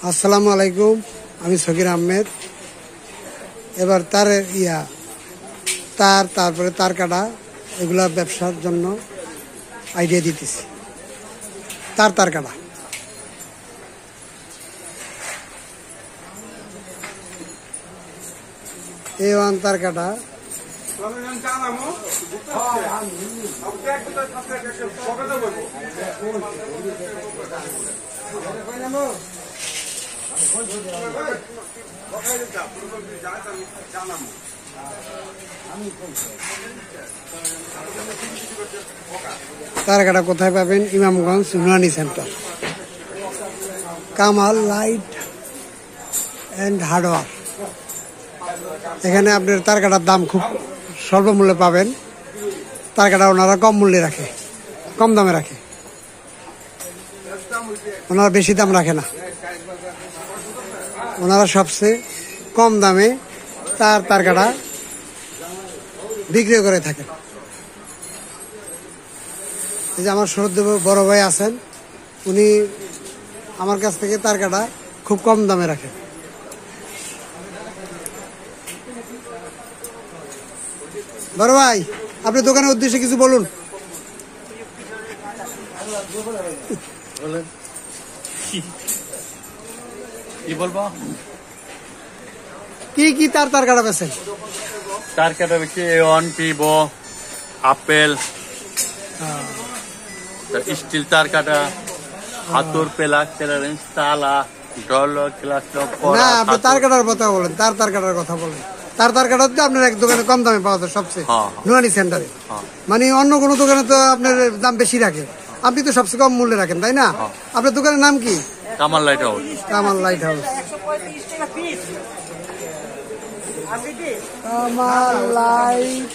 আসসালামু আলাইকুম, আমি সকির আহমেদ। এবার তারপরে তার কাটা এগুলা ব্যবসার জন্য আইডিয়া দিতেছি। তার কাটা A1 তার কাটা তার কাটা কোথায় পাবেন? ইমামগঞ্জ নুরানি centre, Kamal light and hardware. এখানে আপনার তার কাটার দাম খুব স্বল্প মূল্যে পাবেন। তার কাটা ওনারা কম মূল্যে রাখে, কম দামে রাখে, ওনারা বেশি দাম রাখে না। ওনারা সবচেয়ে কম দামে তার কাটা বিক্রি করে থাকে। এই যে আমার শ্রদ্ধেয় বড় ভাই আছেন, উনি আমার কাছ থেকে তার কাটা খুব কম দামে রাখেন। বড় ভাই, আপনি দোকানের উদ্দেশ্যে কিছু বলুন। কি বলবো? কি তার কাটা বেছেন? তার কাটা বেশি A1, ভিভো, আপেল, স্টিল তার কাটা, হাতুর, পেলাক, ক্লিয়ারেন্স, তালা, ডল, ক্লাস, না, আপনি তার কাটার কথা বলেন। তার কাটার কথা বলেন। তার কাটা তো আপনার এক দোকানে কম দামে পাওয়া যায় সবচেয়ে, নুরানি সেন্টারে। মানে অন্য কোনো দোকানে তো আপনার দাম বেশি রাখে, আপনি তো সবচেয়ে কম মূল্যে রাখেন, তাই না? আপনার দোকানের নাম কি? Kamal light house. Kamal light house. Kamal light